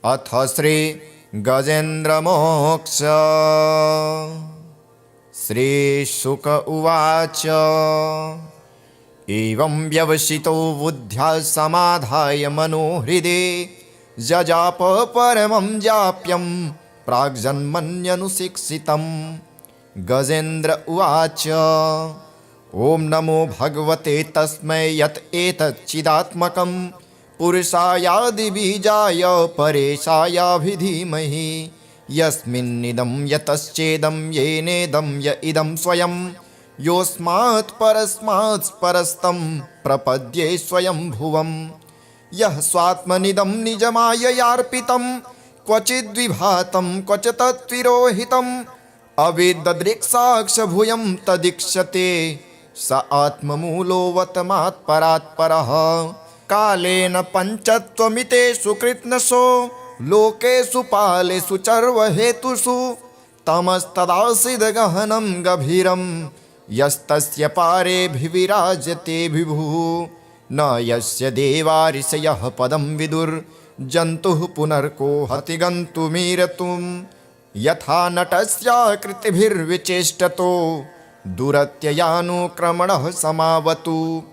अथ श्री गजेन्द्रमोक्ष। श्रीशुक उवाच। एवं व्यवसितो बुद्ध्या समाधाय मनोहृदे जजाप परमं जाप्यं प्राग्जन्मन्यनुशिक्षितं। गजेन्द्र उवाच। ॐ नमो भगवते तस्मै यत् एतच्चिदात्मकं पुरुषायादिबीजाय परेशायाभिधीमहि। यस्मिन्निदं यतश्चेदं येनेदं य इदं स्वयं योऽस्मात् परस्मात् परस्तं प्रपद्ये स्वयं भुवम्। यः स्वात्मनिदं निजमाययार्पितं क्वचिद्विभातं क्वच तत्विरोहितम् अविददृक्साक्षभूयं तदीक्षते स आत्ममूलोऽवतमात् परात् परः। कालेन पञ्चत्वमितेषु कृत्स्नशो लोकेषु पालेषु चर्वहेतुषु तमस्तदासीद्गहनं गभीरं यस्तस्य पारेऽभिविराजते विभुः। न यस्य देवा ऋषयः पदं विदुर्जन्तुः पुनर्को हति गन्तुमीरतुम्। यथा नटस्याकृतिभिर्विचेष्टतो दुरत्ययानुक्रमणः समावतु।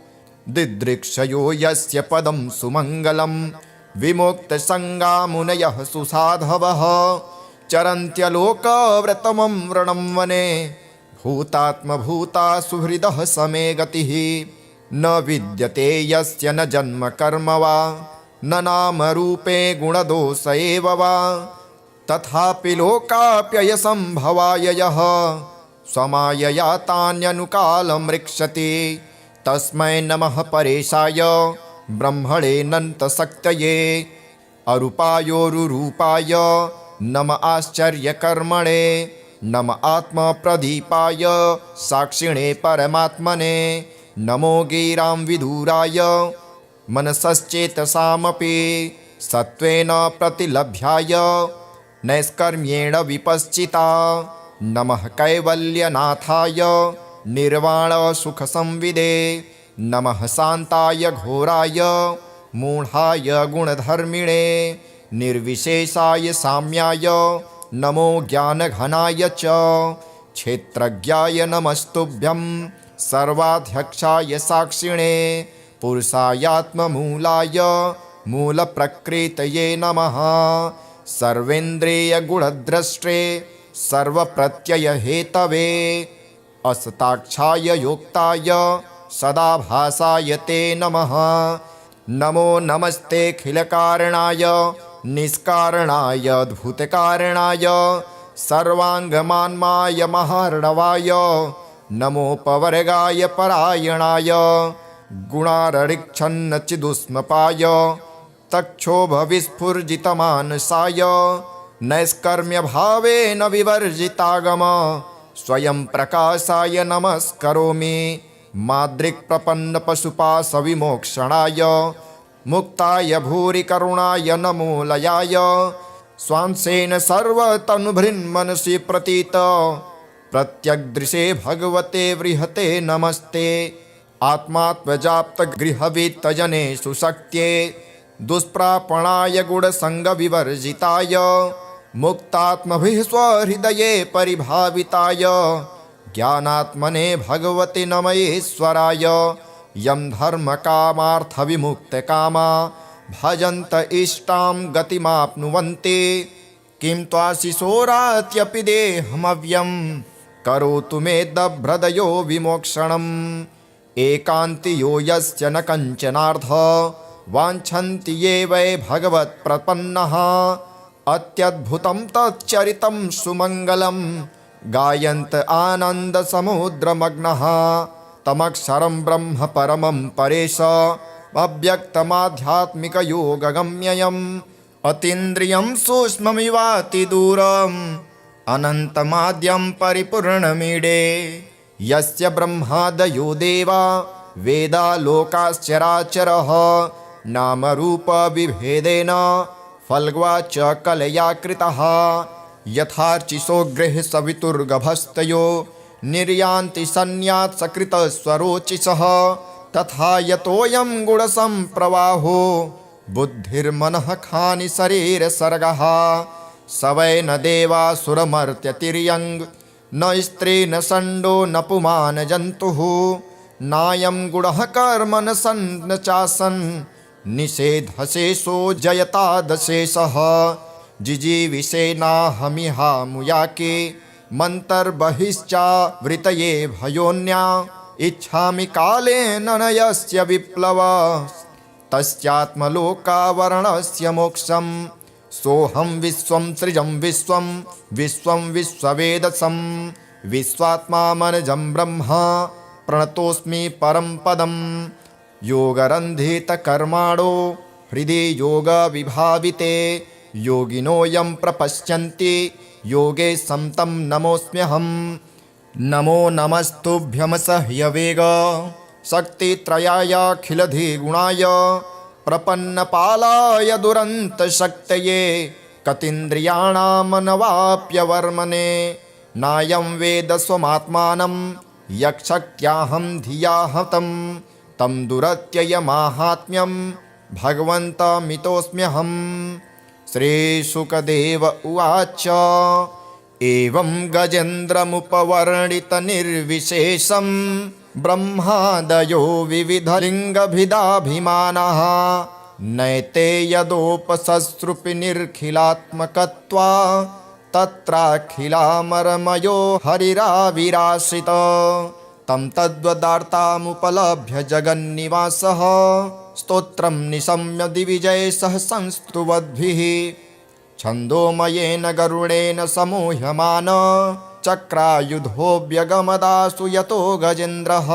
दिदृक्षयो यस्य पदं सुमङ्गलं विमुक्तसङ्गा मुनयः सुसाधवः चरन्त्यलोकव्रतमं व्रणं वने भूतात्मभूता सुहृदः समे गतिः। न विद्यते यस्य न जन्म कर्म वा न नाम रूपे गुणदोष एव वा तथापि लोकाप्ययसम्भवाय यः स्वमायया तान्यनुकालं रक्षति। तस्मै नमः परेशाय ब्रह्मणेऽनन्तशक्तये अरूपायोरुरूपाय नम आश्चर्यकर्मणे नम आत्मप्रदीपाय साक्षिणे परमात्मने नमो गिरां विदुराय मनसश्चेतसामपि सत्त्वेन प्रतिलभ्याय नैष्कर्म्येण विपश्चिता। नमः कैवल्यनाथाय निर्वाणसुखसंविदे नमः शान्ताय घोराय मूढाय गुणधर्मिणे निर्विशेषाय साम्याय नमो ज्ञानघनाय च क्षेत्रज्ञाय नमस्तुभ्यं सर्वाध्यक्षाय साक्षिणे पुरुषायात्ममूलाय मूलप्रकृतये नमः। सर्वेन्द्रियगुणद्रष्टे सर्वप्रत्ययहेतवे असताक्षाय योक्ताय सदाभासाय ते नमः। नमो नमस्तेऽखिलकारणाय निष्कारणाय अद्भुतकारणाय सर्वाङ्गमान्माय महार्णवाय नमोपवर्गाय परायणाय गुणाररिक्षन्नचिदुष्मपाय तक्षोभविस्फुर्जितमानसाय नैष्कर्म्यभावेन विवर्जितागम स्वयं प्रकाशाय नमस्करोमि। माद्रिक्प्रपन्नपशुपाशविमोक्षणाय मुक्ताय भूरिकरुणाय नमो लयाय स्वांसेन सर्वतनुभृन्मनसि प्रतीत प्रत्यग्दृशे भगवते वृहते नमस्ते। आत्मात्मजाप्तगृहवित्तजनेषु शक्त्ये दुष्प्रापणाय गुणसङ्गविवर्जिताय मुक्तात्मभिः स्वहृदये परिभाविताय ज्ञानात्मने भगवते नमः यं धर्मकामार्थविमुक्तकामा भजन्त इष्टां गतिमाप्नुवन्ति। किं त्वाशिशोरात्यपि देहमव्यं करोतु मे दभ्रदयो विमोक्षणम्। एकान्तियो यस्य न कञ्चनार्थ वाञ्छन्ति ये वै भगवत्प्रपन्नः अत्यद्भुतं तच्चरितं सुमङ्गलं गायन्त आनन्दसमुद्रमग्नः तमक्षरं ब्रह्म परमं परेश अव्यक्तमाध्यात्मिकयोगगम्ययम् अतीन्द्रियं सूक्ष्ममिवातिदूरम् अनन्तमाद्यं परिपूर्णमीडे। यस्य ब्रह्मादयो देवा वेदा लोकाश्चराचरः नामरूपविभेदेन फल्ग्वाच कलया कृतः। यथार्चिषो गृहसवितुर्गभस्तयो निर्यान्ति सन्न्यात् सकृतस्वरोचिषः तथा यतोऽयं गुणसम्प्रवाहो बुद्धिर्मनः खानि शरीर सर्गः स वै न देवासुरमर्त्यतिर्यङ् न स्त्री न षण्डो न पुमान् जन्तुः नायं गुणः कर्म न सन् न चासन् निषेधशेषो जयतादशेषः जिजीविषेनाहमिहामुयाके मन्तर्बहिश्चावृतये भयोन्या इच्छामि कालेन न यस्य विप्लव तस्यात्मलोकावरणस्य मोक्षं सोऽहं विश्वं सृजं विश्वं विश्वं विश्ववेदसं विश्वात्मा मनजं ब्रह्म प्रणतोऽस्मि परं पदम् योगरन्धितकर्माणो हृदि योगविभाविते योगिनो यं प्रपश्यन्ति योगे संतं नमोऽस्म्यहम् नमो नमस्तुभ्यमसह्यवेग शक्तित्रयायाखिलधिगुणाय प्रपन्नपालाय दुरन्तशक्तये कतीन्द्रियाणामनवाप्यवर्मणे नायं वेद स्वमात्मानं यक्षक्त्याहं धिया हतं तं दुरत्ययमाहात्म्यं भगवन्तमितोऽस्म्यहम् श्रीशुकदेव उवाच एवं गजेन्द्रमुपवर्णितनिर्विशेषं ब्रह्मादयो विविधलिङ्गभिदाभिमानः नैते यदोपससृपिनिर्खिलात्मकत्वा तत्राखिलामरमयो हरिराविराशित तं तद्वदार्तामुपलभ्य जगन्निवासः स्तोत्रं निशम्य दिविजयसः संस्तुवद्भिः छन्दोमयेन गरुडेन समूह्यमान चक्रायुधोऽव्यगमदासु यतो गजेन्द्रः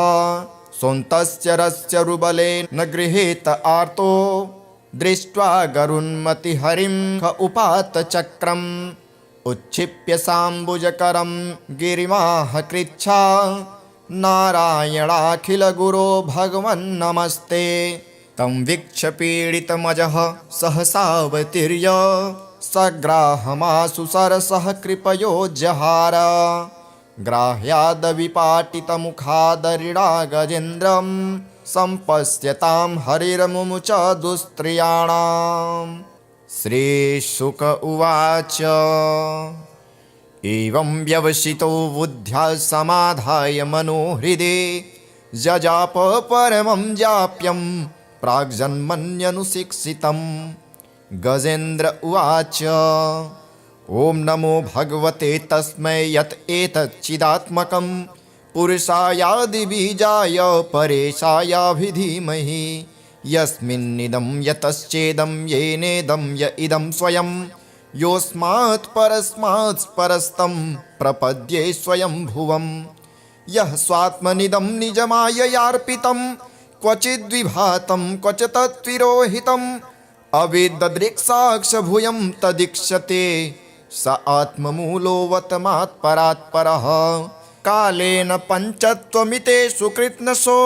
सोऽन्तस्य रस्य रुबलेन न गृहीत आर्तो दृष्ट्वा गरुन्मतिहरिं ख उपात चक्रम् उच्छिप्य साम्बुजकरं गिरिमाह कृच्छा नारायणाखिलगुरो भगवन्नमस्ते तं वीक्ष्य पीडितमजः सहसावतीर्य सग्राहमाशु सरसः कृपयोज्जहार ग्राह्यादविपाटितमुखादरिणा गजेन्द्रं सम्पश्यतां हरिर्मुमुच दुस्त्रियाणाम् श्रीशुक उवाच एवं व्यवसितो बुद्ध्या समाधाय मनोहृदे जजाप परमं जाप्यं प्राग्जन्मन्यनुशिक्षितम् गजेन्द्र उवाच ॐ नमो भगवते तस्मै यत् एतच्चिदात्मकं पुरुषायादिबीजाय परेशायाभिधीमहि यस्मिन्निदं यतश्चेदं येनेदं य इदं स्वयं योऽस्मात् परस्मात् परस्तं प्रपद्ये स्वयं भुवं यः स्वात्मनिदं निजमाययार्पितं क्वचिद्विभातं क्वच तत्विरोहितम् अविददृक्साक्षभूयं तदीक्षते स आत्ममूलोऽवतमात् परात्परः कालेन पञ्चत्वमितेषु कृत्स्नशो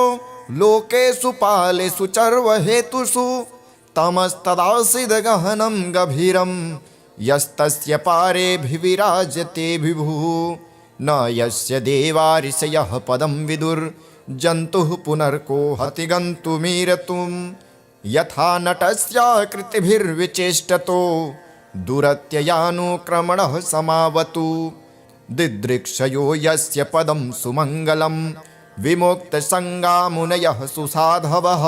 लोकेषु पालेषु चर्वहेतुषु तमस्तदासीद्गहनं गभीरं यस्तस्य पारेऽभिविराजते विभुः न यस्य देवा ऋषयः पदं विदुर्जन्तुः पुनर्को हति गन्तुमीरतुम् यथा नटस्याकृतिभिर्विचेष्टतो दुरत्ययानुक्रमणः समावतु दिदृक्षयो यस्य पदं सुमङ्गलं विमुक्तसङ्गा मुनयः सुसाधवः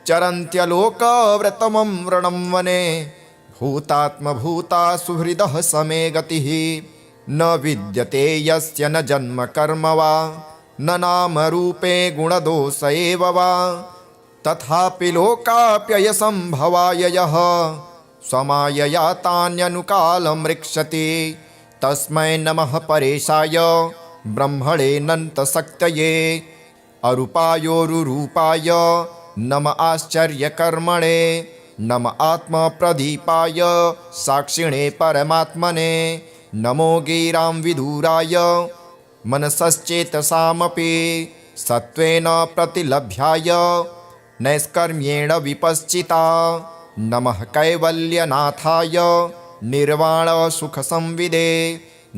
चरन्त्यलोकव्रतमं व्रणं वने भूतात्मभूता सुहृदः समे गतिः न विद्यते यस्य न जन्म कर्म वा न नामरूपे गुणदोष एव वा तथापि लोकाप्ययसम्भवाय यः स्वमायया तान्यनुकालमृक्षति तस्मै नमः परेशाय ब्रह्मणेऽनन्तशक्तये अरूपायोरुरूपाय नम आश्चर्यकर्मणे नम आत्मप्रदीपाय साक्षिणे परमात्मने नमो गिरां विदुराय मनसश्चेतसामपि सत्त्वेन प्रतिलभ्याय नैष्कर्म्येण विपश्चिता नमः कैवल्यनाथाय निर्वाणसुखसंविदे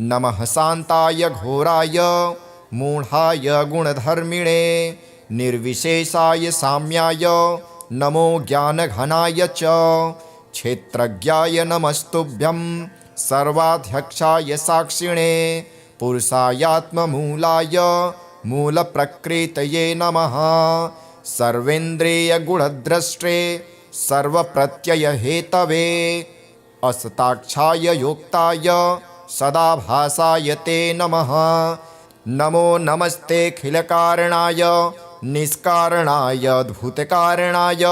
नमः शान्ताय घोराय मूढाय गुणधर्मिणे निर्विशेषाय साम्याय नमो ज्ञानघनाय च क्षेत्रज्ञाय नमस्तुभ्यं सर्वाध्यक्षाय साक्षिणे पुरुषायात्ममूलाय मूलप्रकृतये नमः सर्वेन्द्रियगुणद्रष्टे सर्वप्रत्ययहेतवे असताक्षाय योक्ताय सदाभासाय ते नमः नमो नमस्तेऽखिलकारणाय निष्कारणाय अद्भुतकारणाय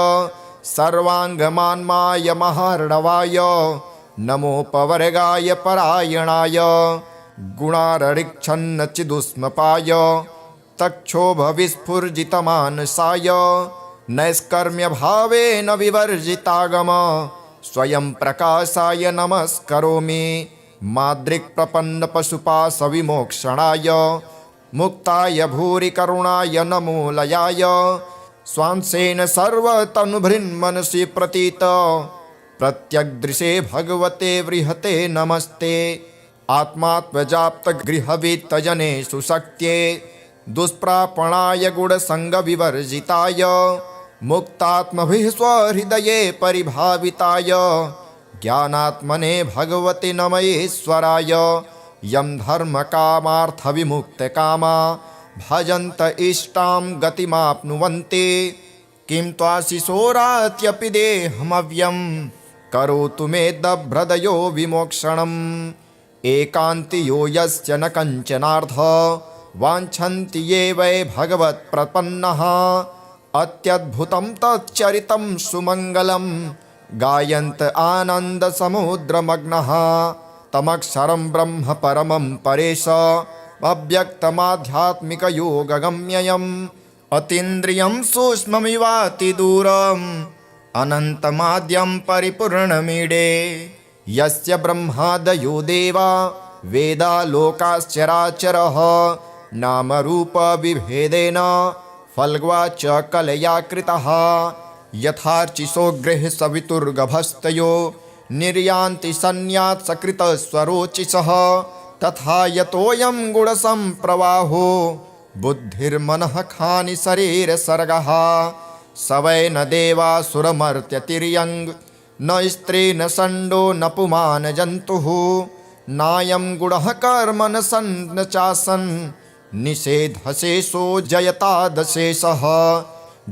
सर्वाङ्गमान्माय महार्णवाय नमोपवर्गाय परायणाय गुणाररिक्षन्नचिदुष्मपाय तक्षोभविस्फुर्जितमानसाय नैष्कर्म्यभावेन विवर्जितागम स्वयं प्रकाशाय नमस्करोमि माद्रिक्प्रपन्नपशुपाशविमोक्षणाय मुक्ताय भूरि करुणाय नमोलयाय स्वांसेन सर्वतनुभृन्मनसि प्रतीत प्रत्यग्दृशे भगवते बृहते नमस्ते आत्मात्मजाप्तगृहवित्तजनेषु शक्त्ये दुष्प्रापणाय गुणसङ्गविवर्जिताय मुक्तात्मभिः स्वहृदये परिभाविताय ज्ञानात्मने भगवते नमयेश्वराय यं धर्मकामार्थविमुक्तकामा भजन्त इष्टां गतिमाप्नुवन्ति किं त्वाशिशोरात्यपि देहमव्यं करोतु मे दभ्रदयो विमोक्षणम् एकान्तियो यस्य न कञ्चनार्थ वाञ्छन्ति ये वै भगवत्प्रपन्नः अत्यद्भुतं तच्चरितं सुमङ्गलं गायन्त आनन्दसमुद्रमग्नः तमक्षरं ब्रह्म परमं परेश अव्यक्तमाध्यात्मिकयोगगम्ययम् अतीन्द्रियं सूक्ष्ममिवातिदूरम् अनन्तमाद्यं परिपूर्णमीडे यस्य ब्रह्मादयो देवा वेदा लोकाश्चराचरः नामरूपविभेदेन फल्ग्वा च कलया कृतः यथार्चिषो गृहसवितुर्गभस्तयो निर्यान्ति सन्न्यात्सकृतस्वरोचिषः तथा यतोऽयं गुणसम्प्रवाहो बुद्धिर्मनः खानि शरीरसर्गः स वै न देवासुरमर्त्यतिर्यङ् न स्त्री न षण्डो न पुमान् जन्तुः नायं गुणः कर्म न सन् न चासन् निषेधशेषो जयतादशेषः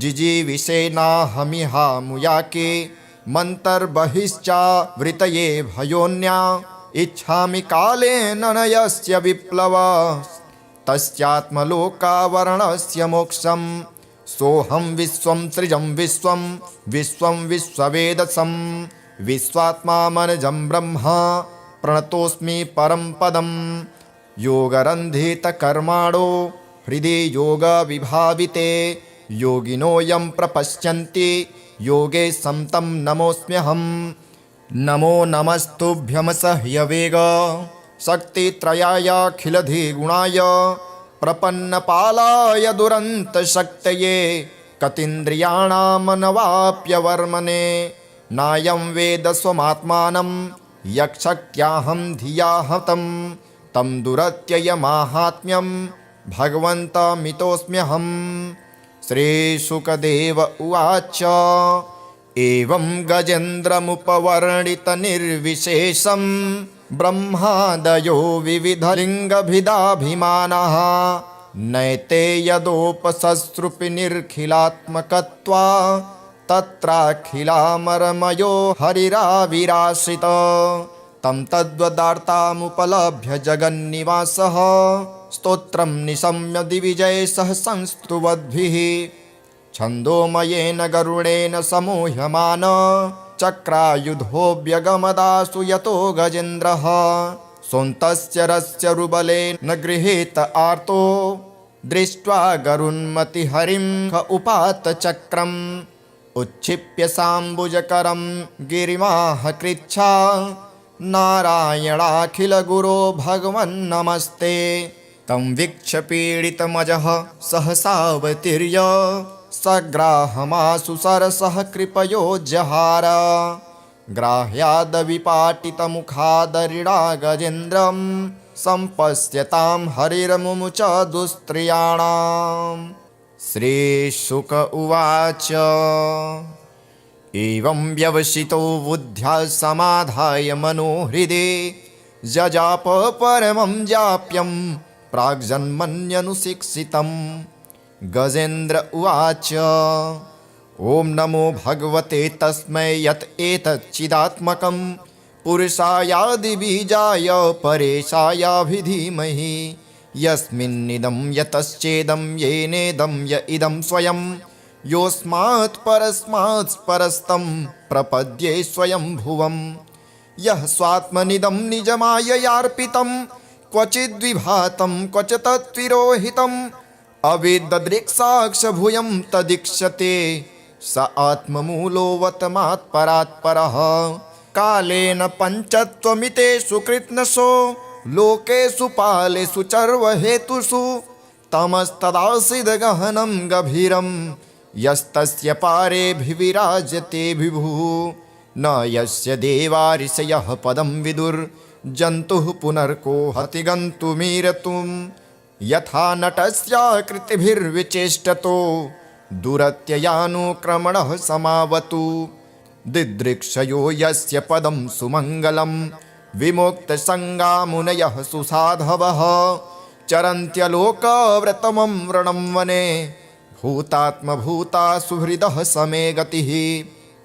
जिजीविषेनाहमिहामुयाके मन्तर्बहिश्चावृतये भयोन्या इच्छामि कालेन न यस्य विप्लव तस्यात्मलोकावरणस्य मोक्षं सोऽहं विश्वं सृजं विश्वं विश्वं विश्ववेदसं विश्वात्मा मनजं ब्रह्म प्रणतोऽस्मि परं पदम् योगरन्धितकर्माणो हृदि योगविभाविते योगिनो यं प्रपश्यन्ति योगे संतं नमोऽस्म्यहं नमो नमस्तुभ्यमसह्यवेग शक्तित्रयायाखिलधिगुणाय प्रपन्नपालाय दुरन्तशक्तये कतीन्द्रियाणामनवाप्यवर्मणे नायं वेद स्वमात्मानं यक्षक्त्याहं धिया हतं तं दुरत्ययमाहात्म्यं भगवन्तमितोऽस्म्यहम् श्रीशुकदेव उवाच एवं गजेन्द्रमुपवर्णितनिर्विशेषं ब्रह्मादयो विविधलिङ्गभिदाभिमानः नैते यदोपससृपि निर्खिलात्मकत्वा तत्राखिलामरमयो हरिराविराश्रित तं तद्वदार्तामुपलभ्य जगन्निवासः स्तोत्रं निशम्य दिविजयसः संस्तुवद्भिः छन्दोमयेन गरुडेन समूह्यमान चक्रायुधोऽव्यगमदासु यतो गजेन्द्रः सोऽन्तस्य रस्य रुबलेन गृहीत आर्तो दृष्ट्वा गरुन्मतिहरिं ख उपात चक्रम् उच्छिप्य साम्बुजकरं गिरिमाह कृच्छा नारायणाखिलगुरो भगवन्नमस्ते तं वीक्ष्य पीडितमजः सहसावतीर्य सग्राहमाशु सरसः कृपयो जहार ग्राह्यादविपाटितमुखादरिणा गजेन्द्रं सम्पश्यतां हरिर्मुमुच दुस्त्रियाणाम्। श्रीशुक उवाच। एवं व्यवसितो बुद्ध्या समाधाय मनोहृदे जजाप परमं जाप्यं प्राग्जन्मन्यनुशिक्षितं। गजेन्द्र उवाच। ॐ नमो भगवते तस्मै यत् एतच्चिदात्मकं पुरुषायादिबीजाय परेशायाभिधीमहि। यस्मिन्निदं यतश्चेदं येनेदं य इदं स्वयं योऽस्मात् परस्मात् परस्तं प्रपद्ये स्वयं भुवम्। यः स्वात्मनिदं निजमाययार्पितं क्वचिद्विभातं क्वच तत्विरोहितम् अवेददृक्साक्षभूयं तदीक्षते स आत्ममूलोऽवतमात् परात् परः। कालेन पञ्चत्वमितेषु कृत्स्नसो लोकेषु पालेषु चर्वहेतुषु तमस्तदासीद् गहनं गभीरं यस्तस्य पारेऽभिविराजते विभुः। न यस्य देवा ऋषयः पदं विदुर्जन्तुः पुनर्को हति गन्तुमीरतुं। यथा नटस्याकृतिभिर्विचेष्टतो दुरत्ययानुक्रमणः समावतु। दिदृक्षयो यस्य पदं सुमङ्गलं विमुक्तसङ्गा मुनयः सुसाधवः चरन्त्यलोकव्रतमं व्रणं वने भूतात्मभूता सुहृदः समे गतिः।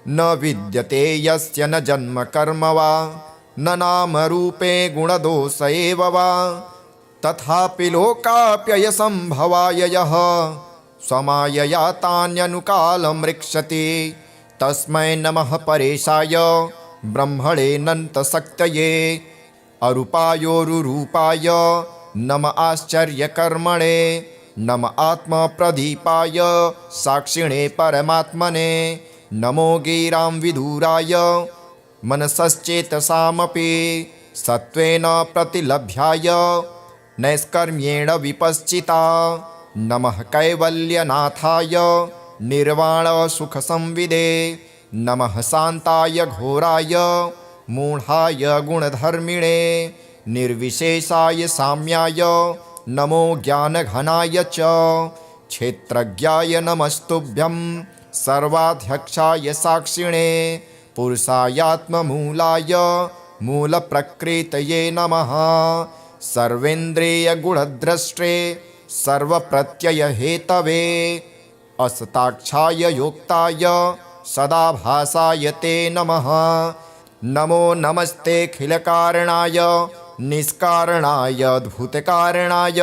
न विद्यते यस्य न जन्म कर्म वा न नाम रूपे गुणदोष एव वा तथापि लोकाप्ययसम्भवाय यः स्वमायया तान्यनुकालमृक्षति। तस्मै नमः परेशाय ब्रह्मणेऽनन्तशक्तये अरूपायोरुरूपाय नम आश्चर्यकर्मणे नम आत्मप्रदीपाय साक्षिणे परमात्मने। नमो गिरां विदुराय मनसश्चेतसामपि सत्त्वेन प्रतिलभ्याय नैष्कर्म्येण विपश्चिता। नमः कैवल्यनाथाय निर्वाणसुखसंविदे नमः शान्ताय घोराय मूढाय गुणधर्मिणे निर्विशेषाय साम्याय नमो ज्ञानघनाय च। क्षेत्रज्ञाय नमस्तुभ्यं सर्वाध्यक्षाय साक्षिणे पुरुषायात्ममूलाय मूलप्रकृतये नमः। सर्वेन्द्रियगुणद्रष्टे सर्वप्रत्ययहेतवे असताक्षाय योक्ताय सदाभासाय ते नमः। नमो नमस्तेऽखिलकारणाय निष्कारणाय अद्भुतकारणाय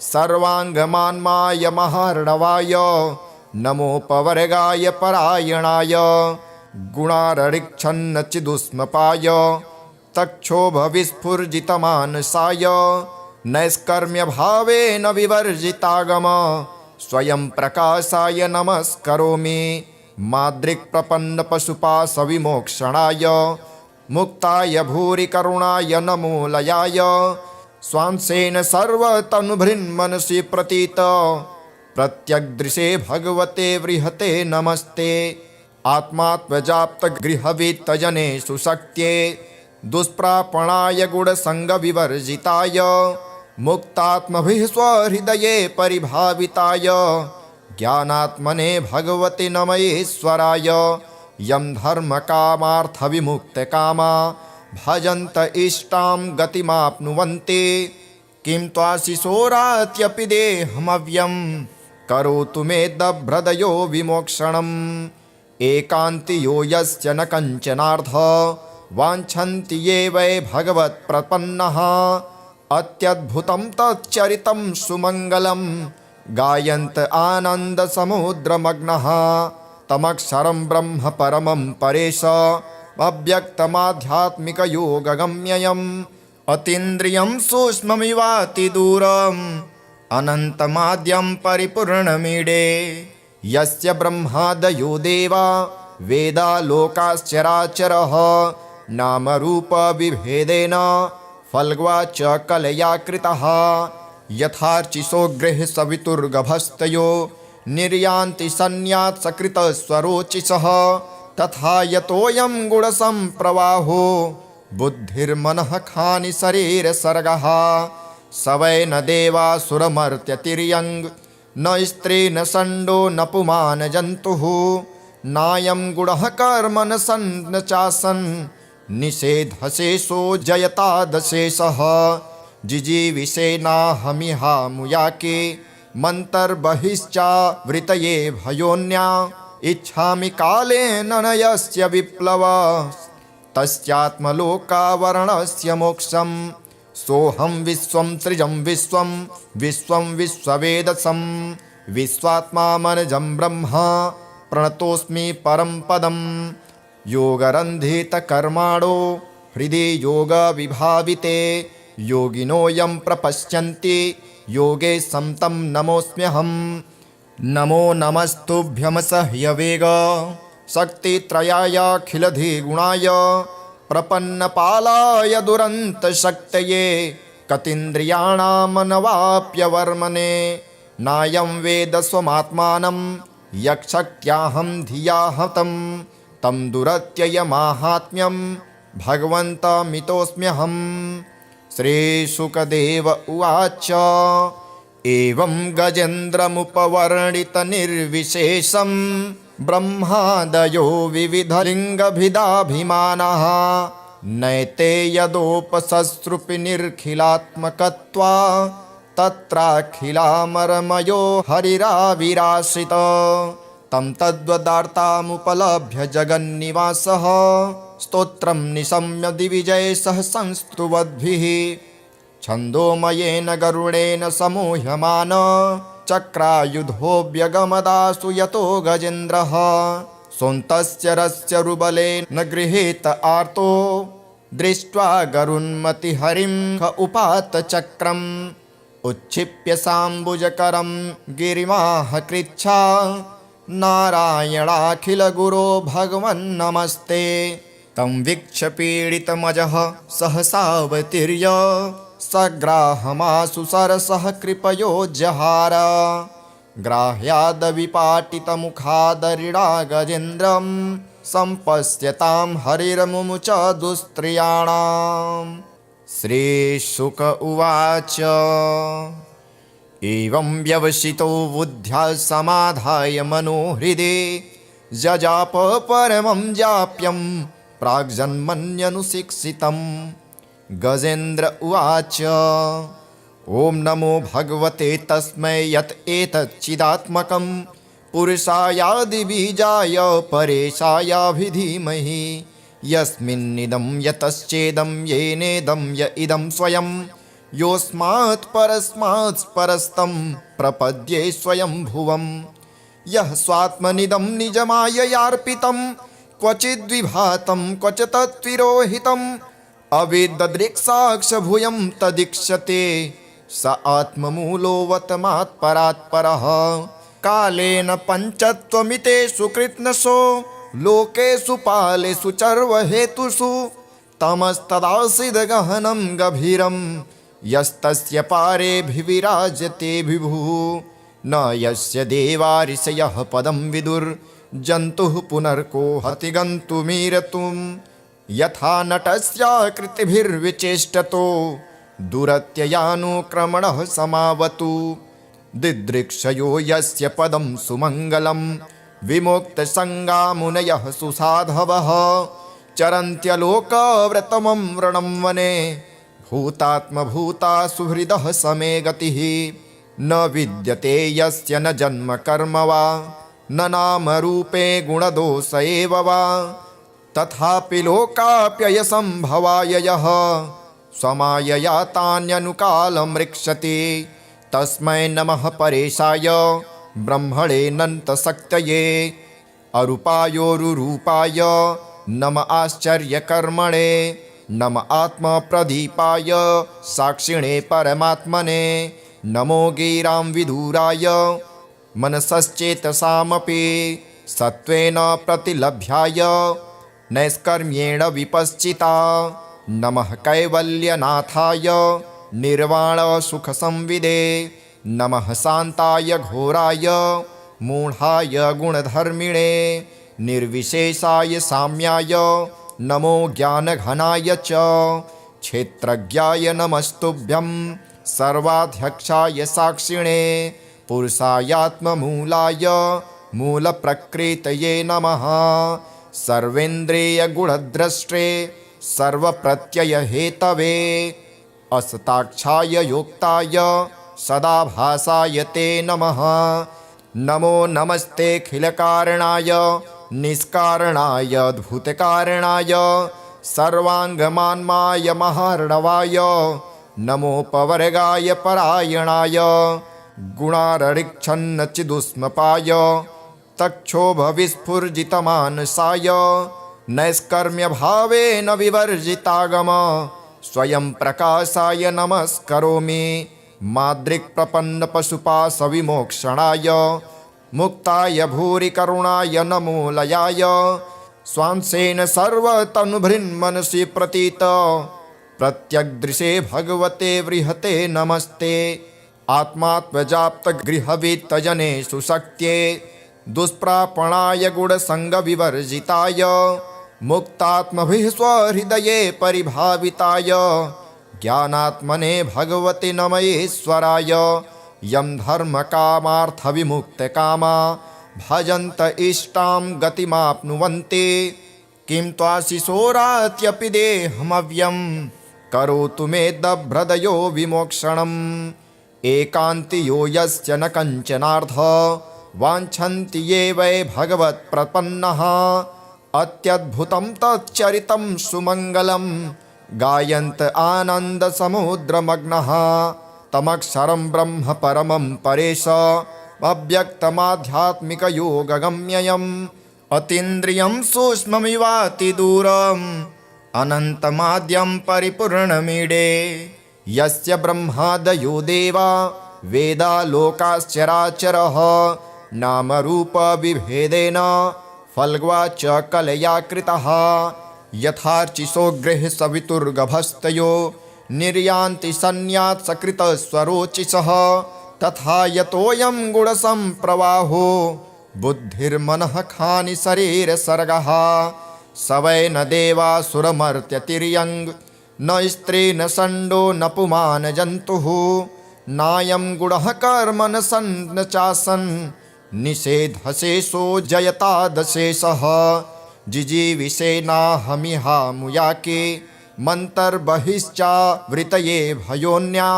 सर्वाङ्गमान्माय महार्णवाय नमोपवर्गाय परायणाय गुणाररिक्षन्नचिदुष्मपाय तक्षोभविस्फुर्जितमानसाय नैष्कर्म्यभावेन विवर्जितागम स्वयं प्रकाशाय नमस्करोमि। माद्रिक्प्रपन्नपशुपाशविमोक्षणाय मुक्ताय भूरि करुणाय नमो लयाय स्वांसेन सर्वतनुभृन्मनसि प्रतीत प्रत्यग्दृशे भगवते वृहते नमस्ते। आत्मात्मजाप्तगृहवित्तजने सुशक्त्ये दुष्प्रापणाय गुणसङ्गविवर्जिताय मुक्तात्मभिः स्वहृदये परिभाविताय ज्ञानात्मने भगवते नमयेश्वराय। यं धर्मकामार्थविमुक्तकामा भजन्त इष्टां गतिमाप्नुवन्ति किं त्वाशिशोरात्यपि देहमव्यं करोतु मे दभ्रदयो विमोक्षणम्। एकान्तियो यस्य न कञ्चनार्थ वाञ्छन्ति ये वै भगवत्प्रपन्नः अत्यद्भुतं तच्चरितं सुमङ्गलं गायन्त आनन्दसमुद्रमग्नः तमक्षरं ब्रह्म परमं परेश अव्यक्तमाध्यात्मिकयोगगम्ययम् अतीन्द्रियं सूक्ष्ममिवातिदूरम् अनन्तमाद्यं परिपूर्णमीडे। यस्य ब्रह्मादयो देवा वेदा लोकाश्चराचरः नामरूपविभेदेन फल्ग्वा च कलया कृतः। यथार्चिषो गृहसवितुर्गभस्तयो निर्यान्ति सन्न्यात् सकृतस्वरोचिषः तथा यतोऽयं गुणसम्प्रवाहो बुद्धिर्मनः खानि शरीरसर्गः। स वै न देवासुरमर्त्यतिर्यङ् न स्त्री न षण्डो न पुमान् जन्तुः नायं गुणः कर्मण सन् चासन् निषेधशेषो जयतादशेषः जिजीविषेनाहमिहामुयाके मन्तर्बहिश्चावृतये भयोन्या इच्छामि कालेन न यस्य विप्लव तस्यात्मलोकावरणस्य मोक्षं सोऽहं विश्वं सृजं विश्वं विश्वं विश्ववेदसं विश्वात्मा मनजं ब्रह्म प्रणतोऽस्मि परं पदं योगरन्धितकर्माणो हृदि योगविभाविते योगिनोऽयं प्रपश्यन्ति योगे समतं नमोऽस्म्यहं नमो नमस्तुभ्यं सह्यवेग शक्तित्रयायाखिलधिगुणाय प्रपन्नपालाय दुरन्तशक्तये कतीन्द्रियाणामनवाप्यवर्मणे नायं वेद स्वमात्मानं यक्षक्त्याहं धिया हतं तं दुरत्ययमाहात्म्यं भगवन्तमितोऽस्म्यहं। श्रीशुकदेव उवाच एवं गजेन्द्रमुपवर्णितनिर्विशेषं ब्रह्मादयो विविधलिङ्गभिदाभिमानः नैते यदोपससृपि निर्खिलात्मकत्वा तत्राखिलामरमयो हरिराविराश्रित तं तद्वदार्तामुपलभ्य जगन्निवासः स्तोत्रं निशम्य दिविजयसः संस्तुवद्भिः छन्दोमयेन गरुडेन समूह्यमान चक्रायुधोऽव्यगमदासु यतो गजेन्द्रः सोऽन्तस्य रस्य रुबलेन गृहीत आर्तो दृष्ट्वा गरुन्मतिहरिं ख उपात चक्रम् उच्छिप्य साम्बुजकरं गिरिमाह कृच्छा नारायणाखिलगुरो भगवन्नमस्ते तं वीक्ष्य पीडितमजः सहसावतीर्य सग्राहमाशु सरसः कृपयोज्जहार ग्राह्यादविपाटितमुखादरिणा गजेन्द्रं सम्पश्यतां हरिर्मुमुच दुस्त्रियाणाम्। श्रीशुक उवाच एवं व्यवसितो बुद्ध्या समाधाय मनोहृदे जजाप परमं जाप्यं प्राग्जन्मन्यनुशिक्षितं गजेन्द्र उवाच ॐ नमो भगवते तस्मै यत् एतच्चिदात्मकं पुरुषायादिबीजाय परेशायाभिधीमहि यस्मिन्निदं यतश्चेदं येनेदं य इदं स्वयं योऽस्मात् परस्मात् परस्तं प्रपद्ये स्वयं भुवं यः स्वात्मनिदं निजमाययार्पितं क्वचिद्विभातं क्वच तत्विरोहितम् अविददृक्साक्षभूयं तदीक्षते स आत्ममूलोऽवतमात्परात्परः कालेन पञ्चत्वमितेषु कृत्स्नशो लोकेषु पालेषु चर्वहेतुषु तमस्तदासीद्गहनं गभीरं यस्तस्य पारेऽभिविराजते विभुः न यस्य देवा ऋषयः पदं विदुर्जन्तुः पुनर्को हति गन्तुमीरतुं यथा नटस्याकृतिभिर्विचेष्टतो दुरत्ययानुक्रमणः समावतु दिदृक्षयो यस्य पदं सुमङ्गलं विमुक्तसङ्गा मुनयः सुसाधवः चरन्त्यलोकव्रतमं व्रणं वने भूतात्मभूता सुहृदः समे गतिः न विद्यते यस्य न जन्म कर्म वा न नामरूपे गुणदोष एव वा तथापि लोकाप्ययसम्भवाय यः स्वमायया तान्यनुकालमृक्षति तस्मै नमः परेशाय ब्रह्मणेऽनन्तशक्तये अरूपायोरुरूपाय नम आश्चर्यकर्मणे नम आत्मप्रदीपाय साक्षिणे परमात्मने नमो गिरां विदुराय मनसश्चेतसामपि सत्त्वेन प्रतिलभ्याय नैष्कर्म्येण विपश्चिता नमः कैवल्यनाथाय निर्वाणसुखसंविदे नमः शान्ताय घोराय मूढाय गुणधर्मिणे निर्विशेषाय साम्याय नमो ज्ञानघनाय च क्षेत्रज्ञाय नमस्तुभ्यं सर्वाध्यक्षाय साक्षिणे पुरुषायात्ममूलाय मूलप्रकृतये नमः। सर्वेन्द्रियगुणद्रष्टे सर्वप्रत्ययहेतवे असताक्षाय योक्ताय सदाभासाय ते नमः। नमो नमस्तेऽखिलकारणाय निष्कारणाय अद्भुतकारणाय सर्वाङ्गमान्माय महार्णवाय नमोपवर्गाय परायणाय गुणाररिक्षन्नचिदुष्मपाय तक्षोभविस्फुर्जितमानसाय नैष्कर्म्यभावेन विवर्जितागम स्वयं प्रकाशाय नमस्करोमि। माद्रिक्प्रपन्नपशुपाशविमोक्षणाय मुक्ताय भूरि करुणाय नमोलयाय स्वांसेन सर्वतनुभृन्मनसि प्रतीत प्रत्यग्दृशे भगवते वृहते नमस्ते। आत्मात्मजाप्तगृहवित्तजनेषु शक्त्ये दुष्प्रापणाय गुणसङ्गविवर्जिताय मुक्तात्मभिः स्वहृदये परिभाविताय ज्ञानात्मने भगवते नमयेश्वराय यं धर्मकामार्थविमुक्तकामा भजन्त इष्टां गतिमाप्नुवन्ति किं त्वाशिशोरात्यपि देहमव्यं करोतु मे दभ्रदयो विमोक्षणम्। एकान्तियो यस्य न कञ्चनार्थ वाञ्छन्ति ये वै भगवत्प्रपन्नः अत्यद्भुतं तच्चरितं सुमङ्गलं गायन्त आनन्दसमुद्रमग्नः तमक्षरं ब्रह्म परमं परेश अव्यक्तमाध्यात्मिकयोगगम्ययम् अतीन्द्रियं सूक्ष्ममिवातिदूरम् अनन्तमाद्यं परिपूर्णमीडे यस्य ब्रह्मादयो देवा वेदा लोकाश्चराचरः नामरूपविभेदेन फल्ग्वाच कलया कृतः यथार्चिषो गृहसवितुर्गभस्तयो निर्यान्ति सन्न्यात् सकृतस्वरोचिषः तथा यतोऽयं गुणसम्प्रवाहो बुद्धिर्मनः खानि शरीरसर्गः स वै न देवासुरमर्त्यतिर्यङ् न स्त्री न षण्डो न पुमान् जन्तुः नायं गुणः कर्म न सन् न चासन् निषेधशेषो जयतादशेषः जिजीविषेनाहमिहामुयाके मन्तर्बहिश्चावृतये भयोन्या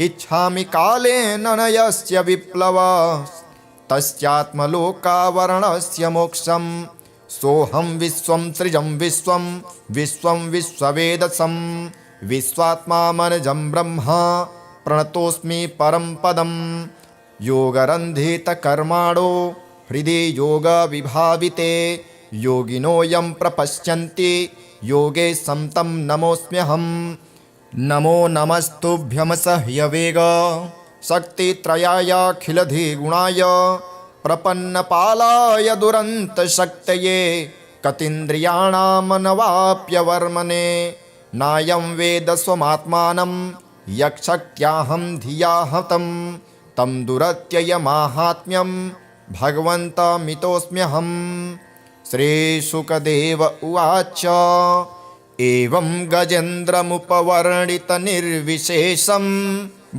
इच्छामि कालेन न यस्य विप्लव तस्यात्मलोकावरणस्य मोक्षं सोऽहं विश्वं सृजं विश्वं विश्वं विश्ववेदसं विश्वात्मा मनजं ब्रह्म प्रणतोऽस्मि परं पदम् योगरन्धितकर्माणो हृदि योगविभाविते योगिनो यं प्रपश्यन्ति योगे संतं नमोऽस्म्यहम्। नमो नमस्तुभ्यमसह्यवेग शक्तित्रयायाखिलधिगुणाय प्रपन्नपालाय दुरन्तशक्तये कतीन्द्रियाणामनवाप्यवर्मणे नायं वेद स्वमात्मानं यक्षक्त्याहं धिया हतं तं दुरत्ययमाहात्म्यं भगवन्तमितोऽस्म्यहम्। श्रीशुकदेव उवाच एवं गजेन्द्रमुपवर्णितनिर्विशेषं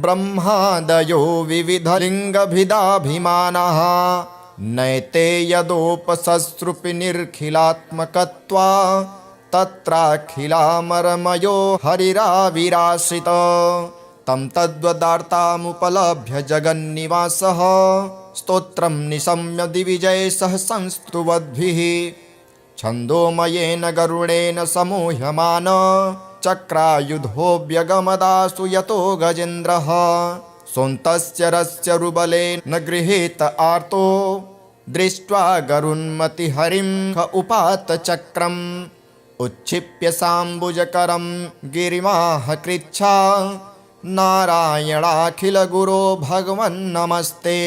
ब्रह्मादयो विविधलिङ्गभिदाभिमानः नैते यदोपससृपिनिर्खिलात्मकत्वा तत्राखिलामरमयो हरिराविराशित तं तद्वदार्तामुपलभ्य जगन्निवासः स्तोत्रं निशम्य दिविजयसः संस्तुवद्भिः छन्दोमयेन गरुडेन समूह्यमान चक्रायुधोऽव्यगमदासु यतो गजेन्द्रः सोऽन्तस्य रस्य रुबलेन गृहीत आर्तो दृष्ट्वा गरुन्मतिहरिं ख उपात चक्रम् उच्छिप्य साम्बुजकरं गिरिमाह कृच्छा नारायणाखिलगुरो भगवन्नमस्ते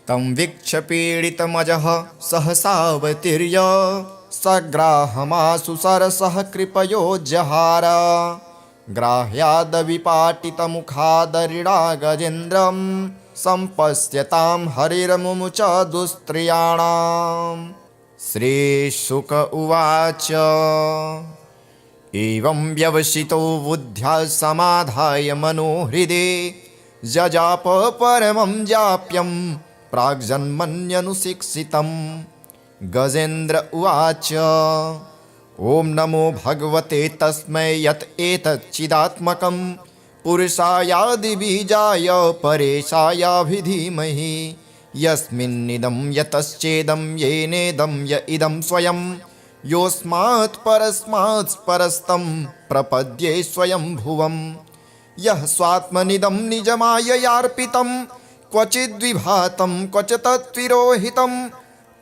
तं वीक्ष्य पीडितमजः सहसावतीर्य सग्राहमाशु सरसः कृपयो जहार ग्राह्यादविपाटितमुखादरिणा गजेन्द्रं सम्पश्यतां हरिर्मुमुच दुस्त्रियाणाम्। श्रीशुक उवाच एवं व्यवसितो बुद्ध्या समाधाय मनोहृदे जजाप परमं जाप्यं प्राग्जन्मन्यनुशिक्षितम्। गजेन्द्र उवाच ॐ नमो भगवते तस्मै यत् एतच्चिदात्मकं पुरुषायादिबीजाय परेशायाभिधीमहि। यस्मिन्निदं यतश्चेदं येनेदं य इदं स्वयं योऽस्मात् परस्मात् परस्तं प्रपद्ये स्वयं भुवम्। यः स्वात्मनिदं निजमाययार्पितं क्वचिद्विभातं क्वच तत्विरोहितम्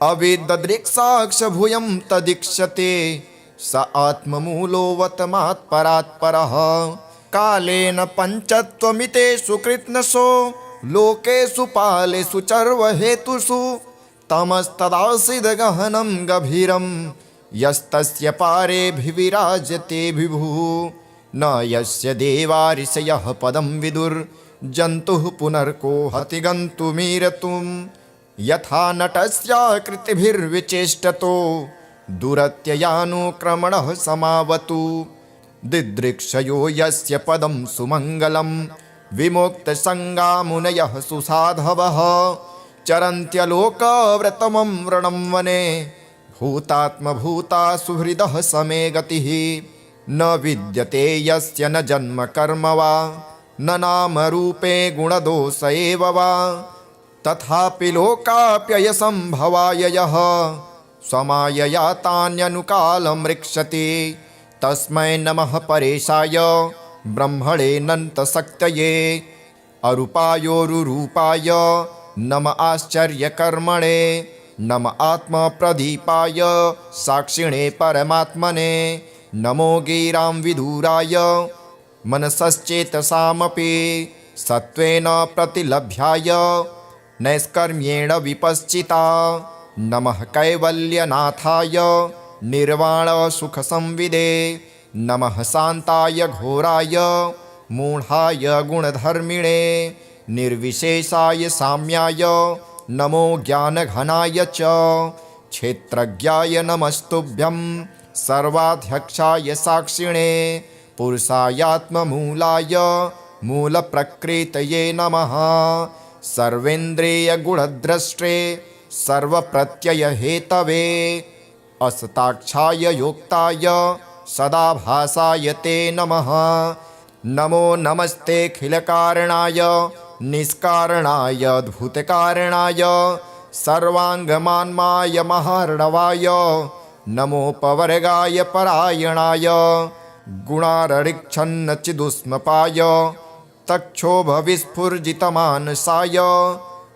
अवेददृक्साक्षभूयं तदीक्षते स आत्ममूलोऽवतमात् परात्परः। कालेन पञ्चत्वमितेषु कृत्स्नशो लोकेषु पालेषु चर्वहेतुषु तमस्तदासीद्गहनं गभीरं यस्तस्य पारेऽभिविराजते विभुः। न यस्य देवा ऋषयः पदं विदुर्जन्तुः पुनर्को हति गन्तुमीरतुम्। यथा नटस्याकृतिभिर्विचेष्टतो दुरत्ययानुक्रमणः समावतु। दिदृक्षयो यस्य पदं सुमङ्गलं विमुक्तसङ्गा मुनयः सुसाधवः चरन्त्यलोकव्रतमं व्रणं वने भूतात्मभूता सुहृदः समे गतिः। न विद्यते यस्य न जन्म कर्म वा न नामरूपे गुणदोष एव वा तथापि लोकाप्ययसम्भवाय यः स्वमायया तान्यनुकालमृक्षति। तस्मै नमः परेशाय ब्रह्मणेऽनन्तशक्तये अरूपायोरुरूपाय नम आश्चर्यकर्मणे नम आत्मप्रदीपाय साक्षिणे परमात्मने नमो गिरां विदुराय मनसश्चेतसामपि सत्त्वेन प्रतिलभ्याय नैष्कर्म्येण विपश्चिता। नमः कैवल्यनाथाय निर्वाणसुखसंविदे नमः शान्ताय घोराय मूढाय गुणधर्मिणे निर्विशेषाय साम्याय नमो ज्ञानघनाय च क्षेत्रज्ञाय नमस्तुभ्यं सर्वाध्यक्षाय साक्षिणे पुरुषायात्ममूलाय मूलप्रकृतये नमः। सर्वेन्द्रियगुणद्रष्टे सर्वप्रत्ययहेतवे असताक्षाय योक्ताय सदाभासाय ते नमः। नमो नमस्तेऽखिलकारणाय निष्कारणाय अद्भुतकारणाय सर्वाङ्गमान्माय महार्णवाय नमोपवर्गाय परायणाय गुणाररिक्षन्नचिदुष्मपाय तक्षोभविस्फुर्जितमानसाय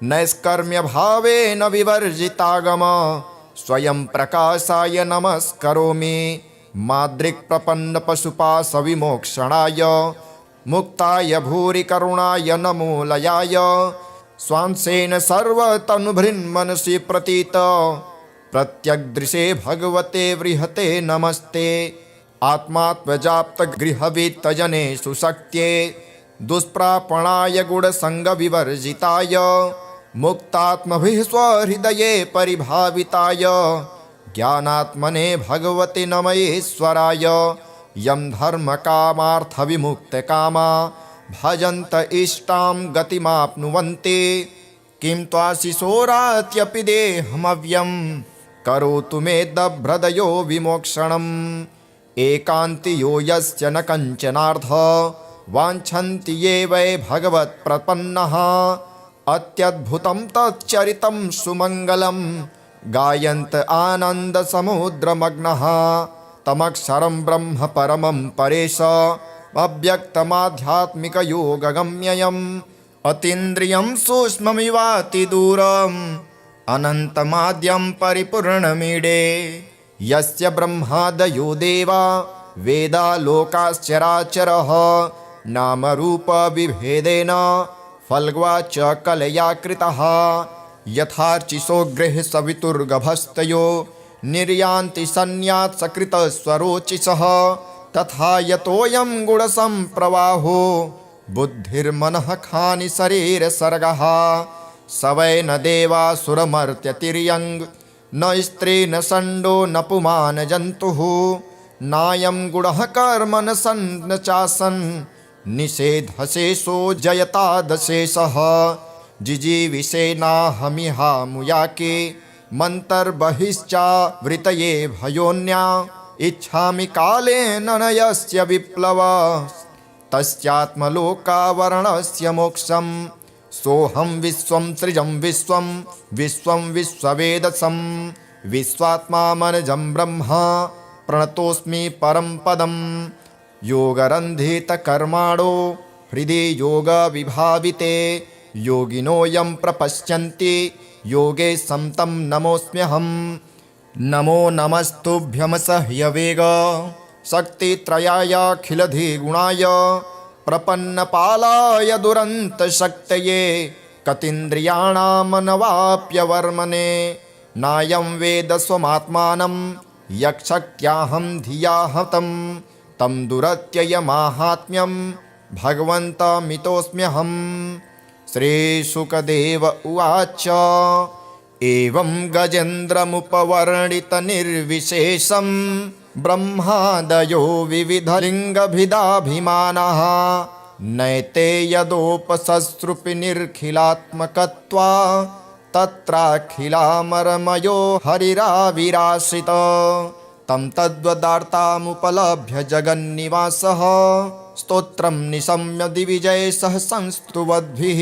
नैष्कर्म्यभावेन विवर्जितागम स्वयं प्रकाशाय नमस्करोमि। माद्रिक्प्रपन्नपशुपाशविमोक्षणाय मुक्ताय भूरि करुणाय नमो लयाय स्वांसेन सर्वतनुभृन्मनसि प्रतीत प्रत्यग्दृशे भगवते वृहते नमस्ते। आत्मात्मजाप्तगृहवित्तजने सुशक्त्ये दुष्प्रापणाय गुणसङ्गविवर्जिताय मुक्तात्मभिः स्वहृदये परिभाविताय ज्ञानात्मने भगवते नमयेश्वराय यं धर्मकामार्थविमुक्तकामा भजन्त इष्टां गतिमाप्नुवन्ति। किं त्वाशिशोरात्यपि देहमव्यं करोतु मे दभ्रदयो विमोक्षणम्। एकान्तियो यस्य न कञ्चनार्थ वाञ्छन्ति ये वै भगवत्प्रपन्नः अत्यद्भुतं तच्चरितं सुमङ्गलं गायन्त आनन्दसमुद्रमग्नः तमक्षरं ब्रह्म परमं परेश अव्यक्तमाध्यात्मिकयोगगम्ययम् अतीन्द्रियं सूक्ष्ममिवातिदूरम् अनन्तमाद्यं परिपूर्णमीडे। यस्य ब्रह्मादयो देवा वेदा लोकाश्चराचरः नामरूपविभेदेन फल्ग्वाच कलया कृतः। यथार्चिषो गृहसवितुर्गभस्तयो निर्यान्ति सन्न्यात्सकृतस्वरोचिषः तथा यतोऽयं गुणसम्प्रवाहो बुद्धिर्मनः खानि शरीरसर्गः। स वै न देवासुरमर्त्यतिर्यङ् न स्त्री न षण्डो न पुमान् जन्तुः नायं गुणः कर्म न सन् न चासन् निषेधशेषो जयतादशेषः। जिजीविषेनाहमिहामुयाके मन्तर्बहिश्चावृतये भयोन्या इच्छामि कालेन नयस्य विप्लव तस्यात्मलोकावरणस्य मोक्षं सोऽहं विश्वं सृजं विश्वं विश्वं विश्ववेदसं विश्वात्मा मनजं ब्रह्म प्रणतोऽस्मि परं पदं योगरन्धितकर्माणो हृदि योगविभाविते योगिनोऽयं प्रपश्यन्ति योगे संतं नमोऽस्म्यहं नमो नमस्तुभ्यमसह्यवेग शक्तित्रयायाखिलधिगुणाय प्रपन्नपालाय दुरन्तशक्तये कतीन्द्रियाणामनवाप्यवर्मणे नायं वेद स्वमात्मानं यक्षक्त्याहं धिया हतं तं दुरत्ययमाहात्म्यं भगवन्तमितोऽस्म्यहम् श्रीशुकदेव उवाच एवं गजेन्द्रमुपवर्णितनिर्विशेषं ब्रह्मादयो विविधलिङ्गभिदाभिमानः नैते यदोपससृपिनिर्खिलात्मकत्वा तत्राखिलामरमयो हरिराविराश्रित तं तद्वदार्तामुपलभ्य जगन्निवासः स्तोत्रं निशम्य दिविजयसः संस्तुवद्भिः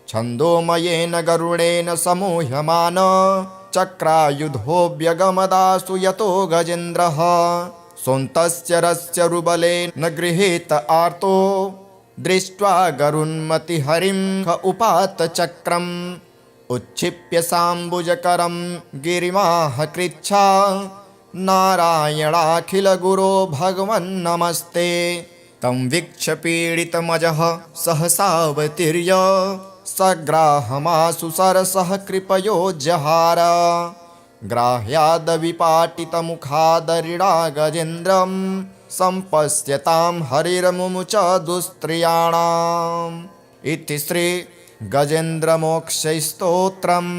छन्दोमयेन गरुडेन समूह्यमान चक्रायुधोऽव्यगमदासु यतो गजेन्द्रः सोऽन्तस्य रस्य रुबलेन गृहीत आर्तो दृष्ट्वा गरुन्मतिहरिं ख उपात चक्रम् उच्छिप्य साम्बुजकरं गिरिमाह कृच्छा नारायणाखिलगुरो भगवन्नमस्ते तं वीक्ष्य पीडितमजः सहसावतीर्य सग्राहमाशु सरसः कृपयो जहार ग्राह्यादविपाटितमुखादरिडा गजेन्द्रं सम्पश्यतां हरिर्मुमुच दुस्त्रियाणाम् इति श्री गजेन्द्रमोक्षस्तोत्रम्।